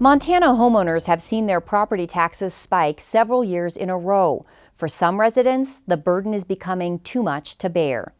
Montana homeowners have seen their property taxes spike several years in a row. For some residents, the burden is becoming too much to bear.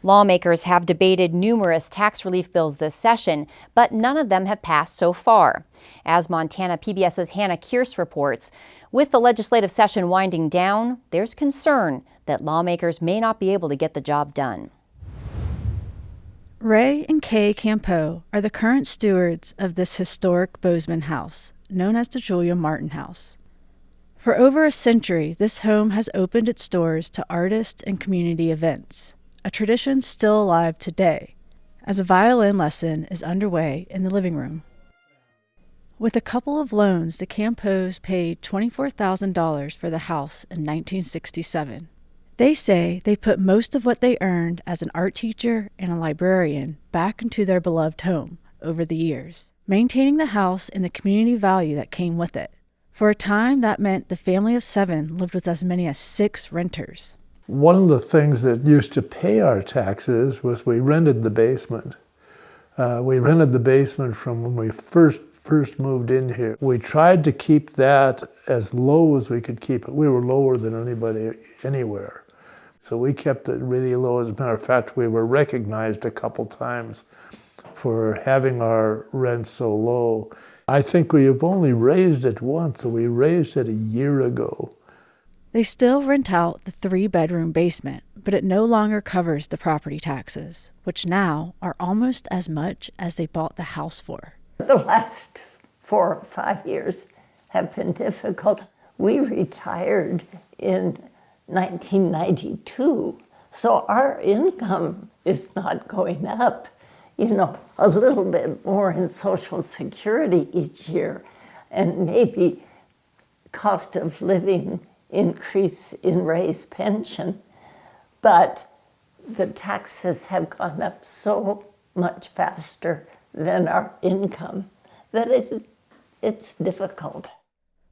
Lawmakers have debated numerous tax relief bills this session, but none of them have passed so far. As Montana PBS's Hannah Kearse reports, with the legislative session winding down, there's concern that lawmakers may not be able to get the job done. Ray and Kay Campeau are the current stewards of this historic Bozeman house, known as the Julia Martin House. For over a century, this home has opened its doors to artists and community events, a tradition still alive today, as a violin lesson is underway in the living room. With a couple of loans, the Campeaus paid $24,000 for the house in 1967. They say they put most of what they earned as an art teacher and a librarian back into their beloved home over the years, maintaining the house and the community value that came with it. For a time, that meant the family of 7 lived with as many as 6 renters. One of the things that used to pay our taxes was we rented the basement. We rented the basement from when we first moved in here. We tried to keep that as low as we could keep it. We were lower than anybody anywhere. So we kept it really low. As a matter of fact, we were recognized a couple times for having our rent so low. I think we have only raised it once, and we raised it a year ago. They still rent out the 3-bedroom basement, but it no longer covers the property taxes, which now are almost as much as they bought the house for. The last 4 or 5 years have been difficult. We retired in 1992, so our income is not going up. A little bit more in Social Security each year, and maybe cost of living increase in raised pension. But the taxes have gone up so much faster than our income that it's difficult.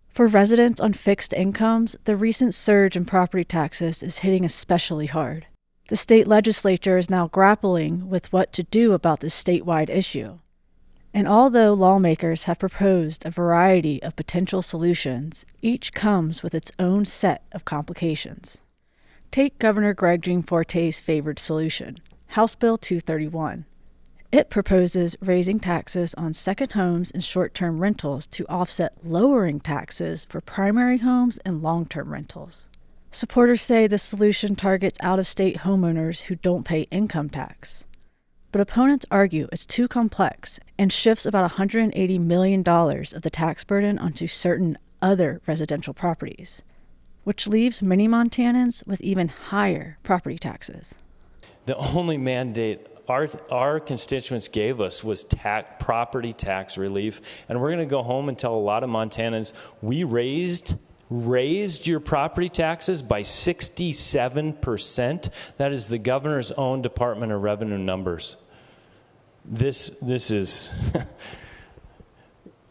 For residents on fixed incomes, the recent surge in property taxes is hitting especially hard. The state legislature is now grappling with what to do about this statewide issue. And although lawmakers have proposed a variety of potential solutions, each comes with its own set of complications. Take Governor Greg Gianforte's favored solution, House Bill 231. It proposes raising taxes on second homes and short-term rentals to offset lowering taxes for primary homes and long-term rentals. Supporters say the solution targets out-of-state homeowners who don't pay income tax. But opponents argue it's too complex and shifts about $180 million of the tax burden onto certain other residential properties, which leaves many Montanans with even higher property taxes. The only mandate our constituents gave us was property tax relief, and we're going to go home and tell a lot of Montanans, we raised your property taxes by 67%. That is the governor's own Department of Revenue numbers. This is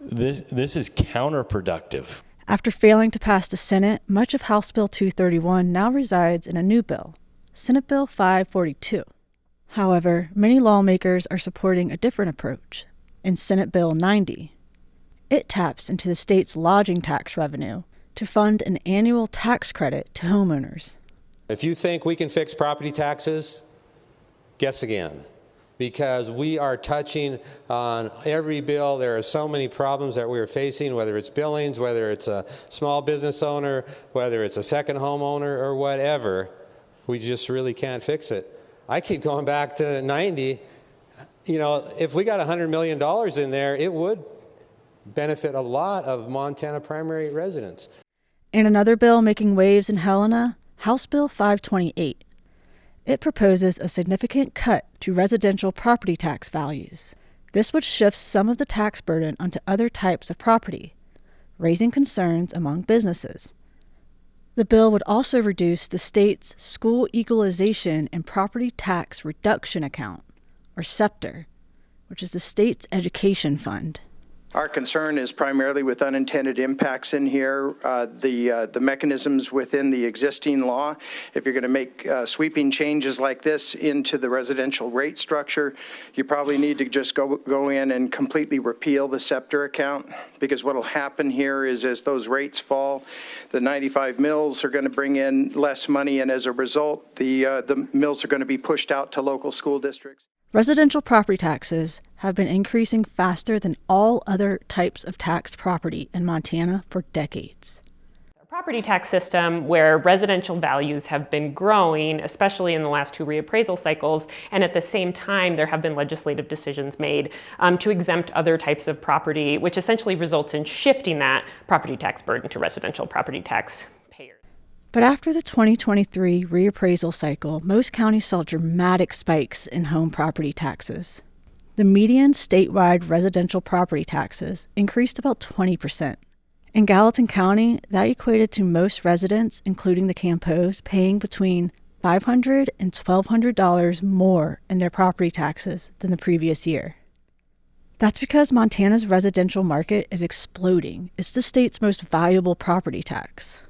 this is counterproductive. After failing to pass the Senate, much of House Bill 231 now resides in a new bill, Senate Bill 542. However, many lawmakers are supporting a different approach in Senate Bill 90. It taps into the state's lodging tax revenue to fund an annual tax credit to homeowners. If you think we can fix property taxes, guess again. Because we are touching on every bill. There are so many problems that we are facing, whether it's Billings, whether it's a small business owner, whether it's a second homeowner or whatever. We just really can't fix it. I keep going back to 90. If we got $100 million in there, it would benefit a lot of Montana primary residents. And another bill making waves in Helena, House Bill 528. It proposes a significant cut to residential property tax values. This would shift some of the tax burden onto other types of property, raising concerns among businesses. The bill would also reduce the state's School Equalization and Property Tax Reduction Account, or SEPTR, which is the state's education fund. Our concern is primarily with unintended impacts in here, the mechanisms within the existing law. If you're going to make sweeping changes like this into the residential rate structure, you probably need to just go in and completely repeal the SEPTA account, because what will happen here is as those rates fall, the 95 mills are going to bring in less money, and as a result, the mills are going to be pushed out to local school districts. Residential property taxes have been increasing faster than all other types of taxed property in Montana for decades. A property tax system where residential values have been growing, especially in the last 2 reappraisal cycles, and at the same time there have been legislative decisions made to exempt other types of property, which essentially results in shifting that property tax burden to residential property tax payers. But after the 2023 reappraisal cycle, most counties saw dramatic spikes in home property taxes. The median statewide residential property taxes increased about 20%. In Gallatin County, that equated to most residents, including the Campos, paying between $500 and $1,200 more in their property taxes than the previous year. That's because Montana's residential market is exploding. It's the state's most valuable property tax.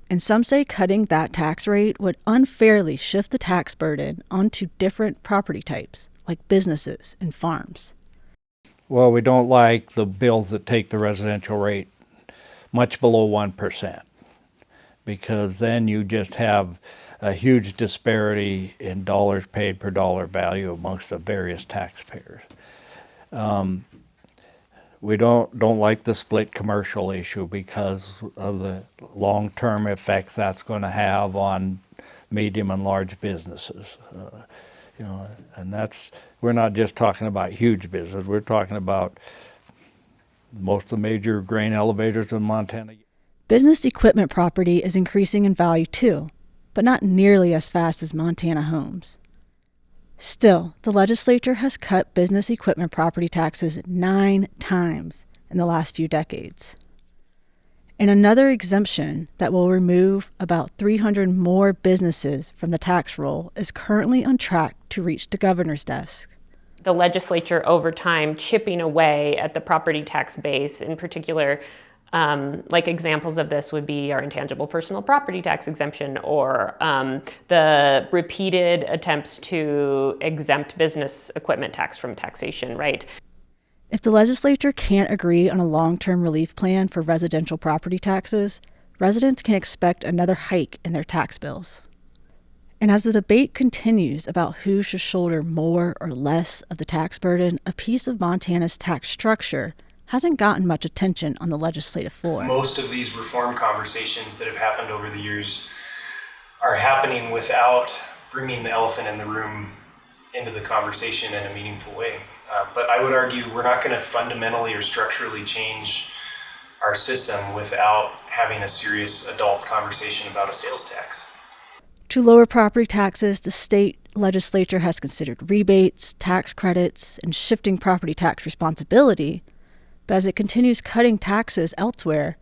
And some say cutting that tax rate would unfairly shift the tax burden onto different property types, like businesses and farms. Well, we don't like the bills that take the residential rate much below 1%, because then you just have a huge disparity in dollars paid per dollar value amongst the various taxpayers. We don't like the split commercial issue because of the long-term effects that's going to have on medium and large businesses. And we're not just talking about huge business. We're talking about most of the major grain elevators in Montana. Business equipment property is increasing in value too, but not nearly as fast as Montana homes. Still, the legislature has cut business equipment property taxes 9 times in the last few decades. And another exemption that will remove about 300 more businesses from the tax roll is currently on track to reach the governor's desk. The legislature over time chipping away at the property tax base, in particular, like examples of this would be our intangible personal property tax exemption, or the repeated attempts to exempt business equipment tax from taxation, right? If the legislature can't agree on a long-term relief plan for residential property taxes, residents can expect another hike in their tax bills. And as the debate continues about who should shoulder more or less of the tax burden, a piece of Montana's tax structure hasn't gotten much attention on the legislative floor. Most of these reform conversations that have happened over the years are happening without bringing the elephant in the room into the conversation in a meaningful way. But I would argue we're not going to fundamentally or structurally change our system without having a serious adult conversation about a sales tax. To lower property taxes, the state legislature has considered rebates, tax credits, and shifting property tax responsibility. But as it continues cutting taxes elsewhere,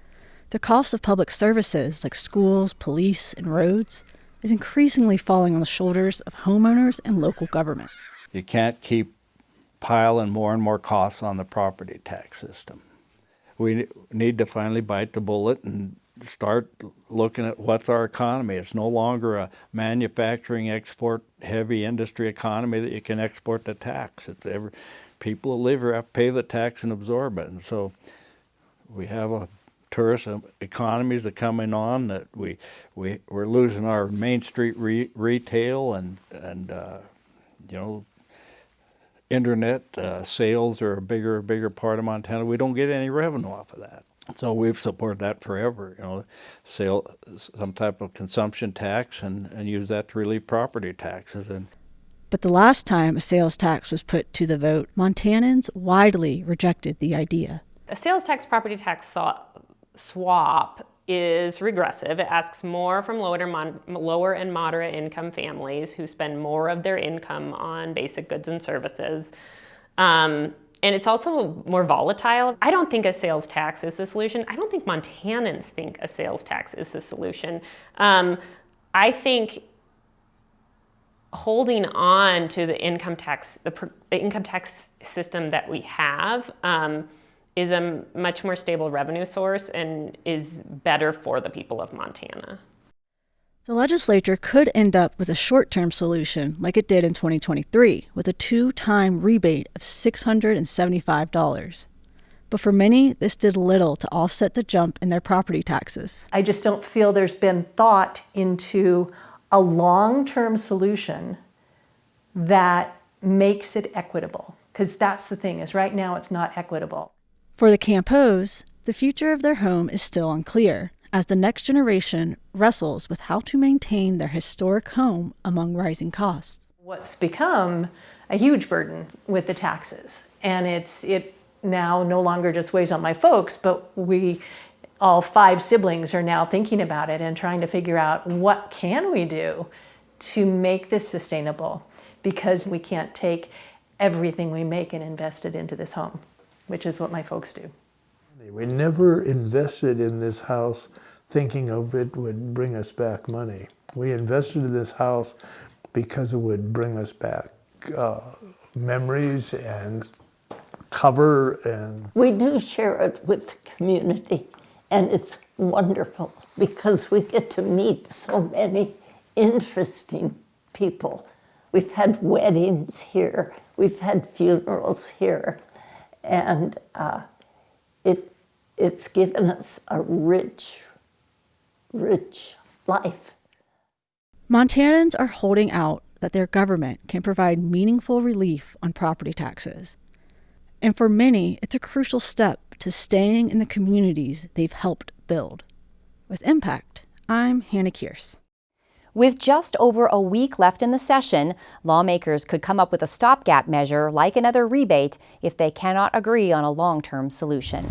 the cost of public services like schools, police, and roads is increasingly falling on the shoulders of homeowners and local governments. You can't keep piling more and more costs on the property tax system. We need to finally bite the bullet and start looking at what's our economy. It's no longer a manufacturing, export, heavy industry economy that you can export the tax. It's people who live here have to pay the tax and absorb it. And so we have a tourist economies that coming on that we're losing our Main Street retail and internet sales are a bigger part of Montana. We don't get any revenue off of that. So we've supported that forever, some type of consumption tax and use that to relieve property taxes. But the last time a sales tax was put to the vote, Montanans widely rejected the idea. A sales tax property tax swap is regressive. It asks more from lower and moderate income families who spend more of their income on basic goods and services. And it's also more volatile. I don't think a sales tax is the solution. I don't think Montanans think a sales tax is the solution. I think holding on to the income tax system that we have is a much more stable revenue source and is better for the people of Montana. The legislature could end up with a short-term solution like it did in 2023 with a 2-time rebate of $675. But for many, this did little to offset the jump in their property taxes. I just don't feel there's been thought into a long-term solution that makes it equitable. Because that's the thing, is right now it's not equitable. For the Campos, the future of their home is still unclear, as the next generation wrestles with how to maintain their historic home among rising costs. What's become a huge burden with the taxes, and it now no longer just weighs on my folks, but we, all 5 siblings, are now thinking about it and trying to figure out what can we do to make this sustainable, because we can't take everything we make and invest it into this home, which is what my folks do. We never invested in this house thinking of it would bring us back money. We invested in this house because it would bring us back memories and cover. And we do share it with the community, and it's wonderful because we get to meet so many interesting people. We've had weddings here, we've had funerals here, and it's given us a rich, rich life. Montanans are holding out that their government can provide meaningful relief on property taxes. And for many, it's a crucial step to staying in the communities they've helped build. With Impact, I'm Hannah Kearse. With just over a week left in the session, lawmakers could come up with a stopgap measure like another rebate if they cannot agree on a long-term solution.